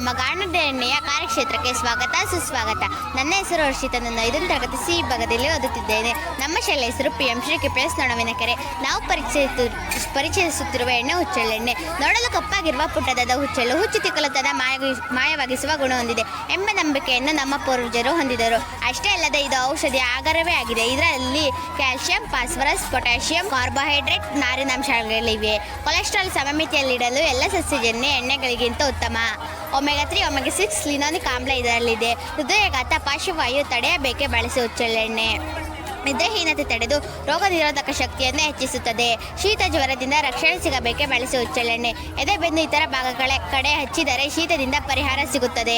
ನಮ್ಮ ಗಾಣದ ಎಣ್ಣೆಯ ಕಾರ್ಯಕ್ಷೇತ್ರಕ್ಕೆ ಸ್ವಾಗತ ಸುಸ್ವಾಗತ. ನನ್ನ ಹೆಸರು ಹರ್ಷಿತ. ನನ್ನ 5ನೇ ತರಗತಿ ಸಿ ವಿಭಾಗದಲ್ಲಿ ಓದುತ್ತಿದ್ದೇನೆ. ನಮ್ಮ ಶಾಲೆ ಹೆಸರು PM ಶ್ರೀ KPS ನೊಣವಿನಕೆರೆ. ನಾವು ಪರಿಚಯಿಸುತ್ತಿರುವ ಎಣ್ಣೆ ಹುಚ್ಚೆಳ್ಳೆಣ್ಣೆ. ನೋಡಲು ಕಪ್ಪಾಗಿರುವ ಪುಟ್ಟದಾದ ಹುಚ್ಚೆಳ್ಳು ಹುಚ್ಚು ತಿಕ್ಕಲುತನ ಮಾಯವಾಗಿಸುವ ಗುಣ ಹೊಂದಿದೆ ಎಂಬ ನಂಬಿಕೆಯನ್ನು ನಮ್ಮ ಪೂರ್ವಜರು ಹೊಂದಿದರು. ಅಷ್ಟೇ ಅಲ್ಲದೆ ಇದು ಔಷಧಿಯ ಆಗರವೇ ಆಗಿದೆ. ಇದರಲ್ಲಿ ಕ್ಯಾಲ್ಸಿಯಂ, ಫಾಸ್ಫರಸ್, ಪೊಟ್ಯಾಷಿಯಂ, ಕಾರ್ಬೋಹೈಡ್ರೇಟ್, ನಾರಿನಾಂಶಗಳಿವೆ. ಕೊಲೆಸ್ಟ್ರಾಲ್ ಸಮಮಿತಿಯಲ್ಲಿಡಲು ಎಲ್ಲ ಸಸ್ಯಜನ್ಯ ಎಣ್ಣೆಗಳಿಗಿಂತ ಉತ್ತಮ. ಒಮೆಗಾ 3, ಒಮೆಗಾ 6 ಲಿನೋಲಿಕ್ ಆಮ್ಲ ಇದರಲ್ಲಿದೆ. ಹೃದಯಾಘಾತ, ಪಾರ್ಶ್ವವಾಯು ತಡೆಯಬೇಕೆ ಬಳಸಿ ಹುಚ್ಚೆಳ್ಳೆಣ್ಣೆ. ನಿದ್ರಾಹೀನತೆ ತಡೆದು ರೋಗ ನಿರೋಧಕ ಶಕ್ತಿಯನ್ನು ಹೆಚ್ಚಿಸುತ್ತದೆ. ಶೀತ ಜ್ವರದಿಂದ ರಕ್ಷಣೆ ಸಿಗಬೇಕೆ ಬಳಸಿ ಹುಚ್ಚೆಳ್ಳೆಣ್ಣೆ. ಎದೆಬೆನ್ನು ಇತರ ಭಾಗಗಳ ಕಡೆ ಹಚ್ಚಿದರೆ ಶೀತದಿಂದ ಪರಿಹಾರ ಸಿಗುತ್ತದೆ.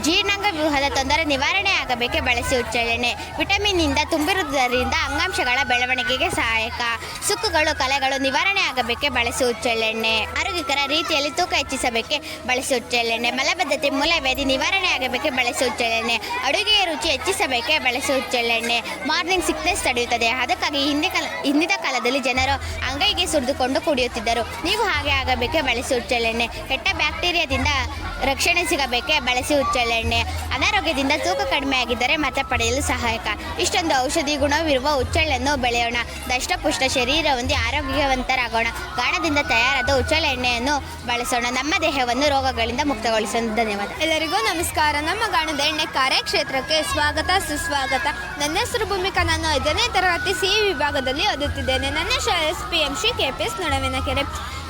ಜೀರ್ಣಾಂಗ ವ್ಯೂಹದ ತೊಂದರೆ ನಿವಾರಣೆ ಆಗಬೇಕೆ ಬಳಸಿ ಹುಚ್ಚೆಳ್ಳೆಣ್ಣೆ. ವಿಟಮಿನ್ನಿಂದ ತುಂಬಿರುವುದರಿಂದ ಅಂಗಾಂಶಗಳ ಬೆಳವಣಿಗೆಗೆ ಸಹಾಯಕ. ಸುಕ್ಕುಗಳು, ಕಲೆಗಳು ನಿವಾರಣೆ ಆಗಬೇಕೆ ಬಳಸಿ ಹುಚ್ಚೆಳ್ಳೆಣ್ಣೆ. ಆರೋಗ್ಯಕರ ರೀತಿಯಲ್ಲಿ ತೂಕ ಹೆಚ್ಚಿಸಬೇಕೆ ಬಳಸಿ ಹುಚ್ಚೆಳ್ಳೆಣ್ಣೆ. ಮಲಬದ್ಧತೆ, ಮೂಲವ್ಯಾಧಿ ನಿವಾರಣೆ ಆಗಬೇಕೆ ಬಳಸಿ ಹುಚ್ಚೆಳ್ಳೆಣ್ಣೆ. ಅಡುಗೆಯ ರುಚಿ ಹೆಚ್ಚಿಸಬೇಕೆ ಬಳಸಿ ಹುಚ್ಚೆಳ್ಳೆಣ್ಣೆ. ಮಾರ್ನಿಂಗ್ ಸಿಕ್ನೆಸ್ ತಡೆಯುತ್ತದೆ. ಅದಕ್ಕಾಗಿ ಹಿಂದಿನ ಕಾಲದಲ್ಲಿ ಜನರು ಅಂಗೈಗೆ ಸುರಿದುಕೊಂಡು ಕುಡಿಯುತ್ತಿದ್ದರು. ನೀವು ಹಾಗೆ ಆಗಬೇಕೆ ಬಳಸಿ ಹುಚ್ಚೆಳ್ಳೆಣ್ಣೆ. ಕೆಟ್ಟ ಬ್ಯಾಕ್ಟೀರಿಯಾದಿಂದ ರಕ್ಷಣೆ ಸಿಗಬೇಕೆ ಬಳಸಿ ಹುಚ್ಚೆಳ್ಳೆಣ್ಣೆ. ಅನಾರೋಗ್ಯದಿಂದ ತೂಕ ಕಡಿಮೆ ಆಗಿದ್ದರೆ ಮತ್ತೆ ಪಡೆಯಲು ಸಹಾಯಕ. ಇಷ್ಟೊಂದು ಔಷಧಿ ಗುಣವಿರುವ ಹುಚ್ಚೆಳ್ಳನ್ನು ಬೆಳೆಯೋಣ. ದಷ್ಟಪುಷ್ಟ ಶರೀರ ಹೊಂದಿ ಆರೋಗ್ಯವಂತರಾಗೋಣ. ಗಾಣದಿಂದ ತಯಾರಾದ ಹುಚ್ಚೆಳ್ಳೆಣ್ಣೆಯನ್ನು ಬಳಸೋಣ. ನಮ್ಮ ದೇಹವನ್ನು ರೋಗಗಳಿಂದ ಮುಕ್ತಗೊಳಿಸೋಣ. ಧನ್ಯವಾದ. ಎಲ್ಲರಿಗೂ ನಮಸ್ಕಾರ. ನಮ್ಮ ಗಾಣದ ಎಣ್ಣೆ ಕಾರ್ಯಕ್ಷೇತ್ರಕ್ಕೆ ಸ್ವಾಗತ ಸುಸ್ವಾಗತ. ನನ್ನ ಹೆಸರು ಭೂಮಿಕಾ. ನಾನು 5ನೇ ತರಗತಿ ಸಿ ವಿಭಾಗದಲ್ಲಿ ಓದುತ್ತಿದ್ದೇನೆ. ನನ್ನ ಶಾಲೆ PM ಶ್ರೀ KPS ನೊಣವಿನಕೆರೆ.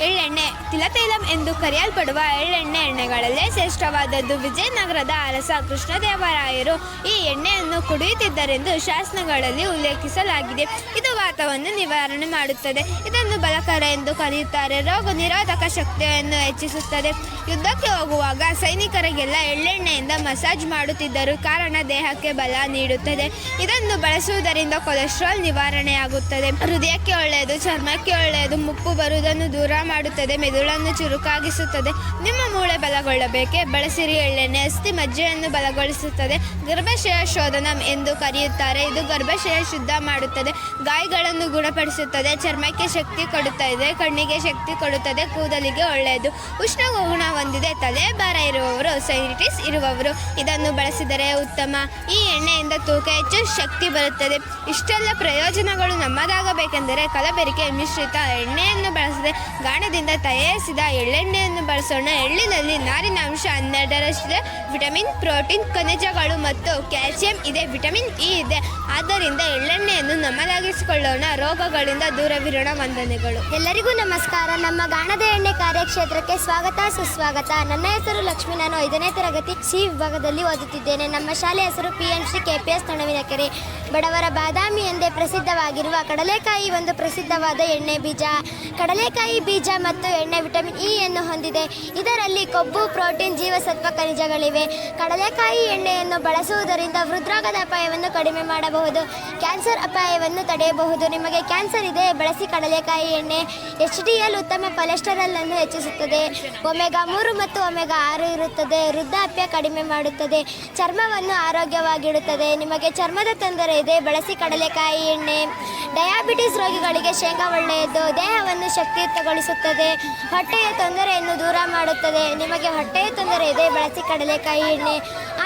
ಎಳ್ಳೆಣ್ಣೆ ತಿಲತೈಲಂ ಎಂದು ಕರೆಯಲ್ಪಡುವ ಎಣ್ಣೆಗಳಲ್ಲೇ ಶ್ರೇಷ್ಠವಾದದ್ದು. ವಿಜಯನಗರದ ಅರಸ ಕೃಷ್ಣದೇವರಾಯರು ಈ ಎಣ್ಣೆಯನ್ನು ಕುಡಿಯುತ್ತಿದ್ದರೆಂದು ಶಾಸನಗಳಲ್ಲಿ ಉಲ್ಲೇಖಿಸಲಾಗಿದೆ. ಇದು ವಾತವನ್ನು ನಿವಾರಣೆ ಮಾಡುತ್ತದೆ. ಇದನ್ನು ಬಲಕರ ಎಂದು ಕರೆಯುತ್ತಾರೆ. ರೋಗ ನಿರೋಧಕ ಶಕ್ತಿಯನ್ನು ಹೆಚ್ಚಿಸುತ್ತದೆ. ಯುದ್ಧಕ್ಕೆ ಹೋಗುವಾಗ ಸೈನಿಕರಿಗೆಲ್ಲ ಎಳ್ಳೆಣ್ಣೆಯಿಂದ ಮಸಾಜ್ ಮಾಡುತ್ತಿದ್ದರು. ಕಾರಣ ದೇಹಕ್ಕೆ ಬಲ ನೀಡುತ್ತದೆ. ಇದನ್ನು ಬಳಸುವುದರಿಂದ ಕೊಲೆಸ್ಟ್ರಾಲ್ ನಿವಾರಣೆಯಾಗುತ್ತದೆ. ಹೃದಯಕ್ಕೆ ಒಳ್ಳೆಯದು, ಚರ್ಮಕ್ಕೆ ಒಳ್ಳೆಯದು, ಮುಪ್ಪು ಬರುವುದನ್ನು ದೂರ ಮಾಡುತ್ತದೆ, ಮೆದುಳನ್ನು ಚುರುಕಾಗಿಸುತ್ತದೆ. ನಿಮ್ಮ ಮೂಳೆ ಬಲಗೊಳ್ಳಬೇಕೆ ಬಳಸಿರಿ ಎಳ್ಳೆಣ್ಣೆ. ಅಸ್ಥಿ ಮಜ್ಜೆಯನ್ನು ಬಲಗೊಳಿಸುತ್ತದೆ. ಗರ್ಭಾಶಯ ಶೋಧನ ಎಂದು ಕರೆಯುತ್ತಾರೆ. ಇದು ಗರ್ಭಾಶಯ ಶುದ್ಧ ಮಾಡುತ್ತದೆ, ಗಾಯಗಳನ್ನು ಗುಣಪಡಿಸುತ್ತದೆ, ಚರ್ಮಕ್ಕೆ ಶಕ್ತಿ ಕೊಡುತ್ತದೆ, ಕಣ್ಣಿಗೆ ಶಕ್ತಿ ಕೊಡುತ್ತದೆ, ಕೂದಲಿಗೆ ಒಳ್ಳೆಯದು. ಉಷ್ಣ ಗುಣ ಹೊಂದಿದೆ. ತಲೆ ಭಾರ ಇರುವವರು, ಸೈಟಿಸ್ ಇರುವವರು ಇದನ್ನು ಬಳಸಿದರೆ ಉತ್ತಮ. ಈ ಎಣ್ಣೆಯಿಂದ ತೂಕ ಹೆಚ್ಚು, ಶಕ್ತಿ ಬರುತ್ತದೆ. ಇಷ್ಟೆಲ್ಲ ಪ್ರಯೋಜನಗಳು ನಮ್ಮದಾಗಬೇಕೆಂದರೆ ಕಲಬೆರಕೆ ಮಿಶ್ರಿತ ಎಣ್ಣೆಯನ್ನು ಬಳಸದೆ ಗಾಣದಿಂದ ತಯಾರಿಸಿದ ಎಳ್ಳೆಣ್ಣೆಯನ್ನು ಬಳಸೋಣ. ಎಳ್ಳಿನಲ್ಲಿ ನಾರಿನಾಂಶ 12ರಷ್ಟಿದೆ. ವಿಟಮಿನ್, ಪ್ರೋಟೀನ್, ಖನಿಜಗಳು ಮತ್ತು ಕ್ಯಾಲ್ಸಿಯಂ ಇದೆ. ವಿಟಮಿನ್ E ಇದೆ. ಆದ್ದರಿಂದ ಎಳ್ಳೆಣ್ಣೆಯನ್ನು ನಮ್ಮದಾಗಿಸಿಕೊಳ್ಳೋಣ. ರೋಗಗಳಿಂದ ದೂರವಿರೋಣ. ವಂದನೆಗಳು. ಎಲ್ಲರಿಗೂ ನಮಸ್ಕಾರ. ನಮ್ಮ ಗಾಣದ ಎಣ್ಣೆ ಕಾರ್ಯಕ್ಷೇತ್ರಕ್ಕೆ ಸ್ವಾಗತ ಸುಸ್ವಾಗತ. ನನ್ನ ಹೆಸರು ಲಕ್ಷ್ಮಿ. ನಾನು 5ನೇ ತರಗತಿ ಸಿ ವಿಭಾಗದಲ್ಲಿ ಓದುತ್ತಿದ್ದೇನೆ. ನಮ್ಮ ಶಾಲೆ ಹೆಸರು PM ಶ್ರೀ KPS ನೊಣವಿನಕೆರೆ. ಬಡವರ ಬಾದಾಮಿ ಎಂದೇ ಪ್ರಸಿದ್ಧವಾಗಿರುವ ಕಡಲೆಕಾಯಿ ಒಂದು ಪ್ರಸಿದ್ಧವಾದ ಎಣ್ಣೆ ಬೀಜ. ಕಡಲೆಕಾಯಿ ಬೀಜ ಮತ್ತು ಎಣ್ಣೆ ವಿಟಮಿನ್ E ಯನ್ನು ಹೊಂದಿದೆ. ಇದರಲ್ಲಿ ಕೊಬ್ಬು, ಪ್ರೋಟೀನ್, ಜೀವಸತ್ವ, ಖನಿಜಗಳಿವೆ. ಕಡಲೆಕಾಯಿ ಎಣ್ಣೆಯನ್ನು ಬಳಸುವುದರಿಂದ ಹೃದ್ರೋಗದ ಅಪಾಯವನ್ನು ಕಡಿಮೆ ಮಾಡಬಹುದು. ಕ್ಯಾನ್ಸರ್ ಅಪಾಯವನ್ನು ತಡೆಯಬಹುದು. ನಿಮಗೆ ಕ್ಯಾನ್ಸರ್ ಇದೆ, ಬಳಸಿ ಕಡಲೆಕಾಯಿ ಎಣ್ಣೆ. HDL ಉತ್ತಮ ಕೊಲೆಸ್ಟರಾಲ್ ಅನ್ನು ಹೆಚ್ಚಿಸುತ್ತದೆ. ಒಮೆಗಾ 3 ಮತ್ತು ಒಮೆಗಾ 6 ಇರುತ್ತದೆ. ವೃದ್ಧಾಪ್ಯ ಕಡಿಮೆ ಮಾಡುತ್ತದೆ. ಚರ್ಮವನ್ನು ಆರೋಗ್ಯವಾಗಿಡುತ್ತದೆ. ನಿಮಗೆ ಚರ್ಮದ ತೊಂದರೆ ಇದೆ, ಬಳಸಿ ಕಡಲೆಕಾಯಿ ಎಣ್ಣೆ. ಡಯಾಬಿಟಿಸ್ ರೋಗಿಗಳಿಗೆ ಶೇಂಗಾ ಒಳ್ಳೆಯದು. ದೇಹವನ್ನು ಶಕ್ತಿಯುತಗೊಳಿಸುತ್ತದೆ. ಹೊಟ್ಟೆಯ ತೊಂದರೆಯನ್ನು ದೂರ ಮಾಡುತ್ತದೆ. ನಿಮಗೆ ಹೊಟ್ಟೆಯ ತೊಂದರೆ ಇದೆ, ಬಳಸಿ ಕಡಲೆಕಾಯಿ ಎಣ್ಣೆ.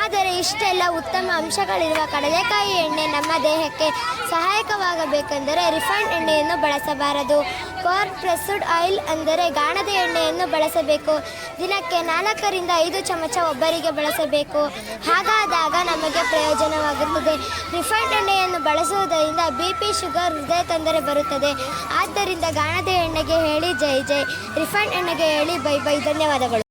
ಆದರೆ ಇಷ್ಟೆಲ್ಲ ಉತ್ತಮ ಅಂಶಗಳಿರುವ ಕಡಲೆಕಾಯಿ ಎಣ್ಣೆ ನಮ್ಮ ದೇಹಕ್ಕೆ ಸಹಾಯಕವಾಗಬೇಕೆಂದರೆ ರಿಫೈನ್ಡ್ ಎಣ್ಣೆಯನ್ನು ಬಳಸಬಾರದು. ಕೋಲ್ಡ್ ಪ್ರೆಸ್ಡ್ ಆಯಿಲ್ ಅಂದರೆ ಗಾಣದ ಎಣ್ಣೆಯನ್ನು ಬಳಸಬೇಕು. ದಿನಕ್ಕೆ 4ರಿಂದ 5 ಚಮಚ ಒಬ್ಬರಿಗೆ ಬಳಸಬೇಕು. ಹಾಗಾದಾಗ ನಮಗೆ ಪ್ರಯೋಜನವಾಗುತ್ತದೆ. ರಿಫೈನ್ಡ್ ಎಣ್ಣೆಯನ್ನು ಬಳಸುವುದರಿಂದ BP, ಶುಗರ್, ಹೃದಯ ತೊಂದರೆ ಬರುತ್ತದೆ. ಆದ್ದರಿಂದ ಗಾಣದ ಎಣ್ಣೆಗೆ ಹೇಳಿ ಜೈ ಜೈ, ರಿಫೈನ್ಡ್ ಎಣ್ಣೆಗೆ ಹೇಳಿ ಬೈ ಬೈ. ಧನ್ಯವಾದಗಳು.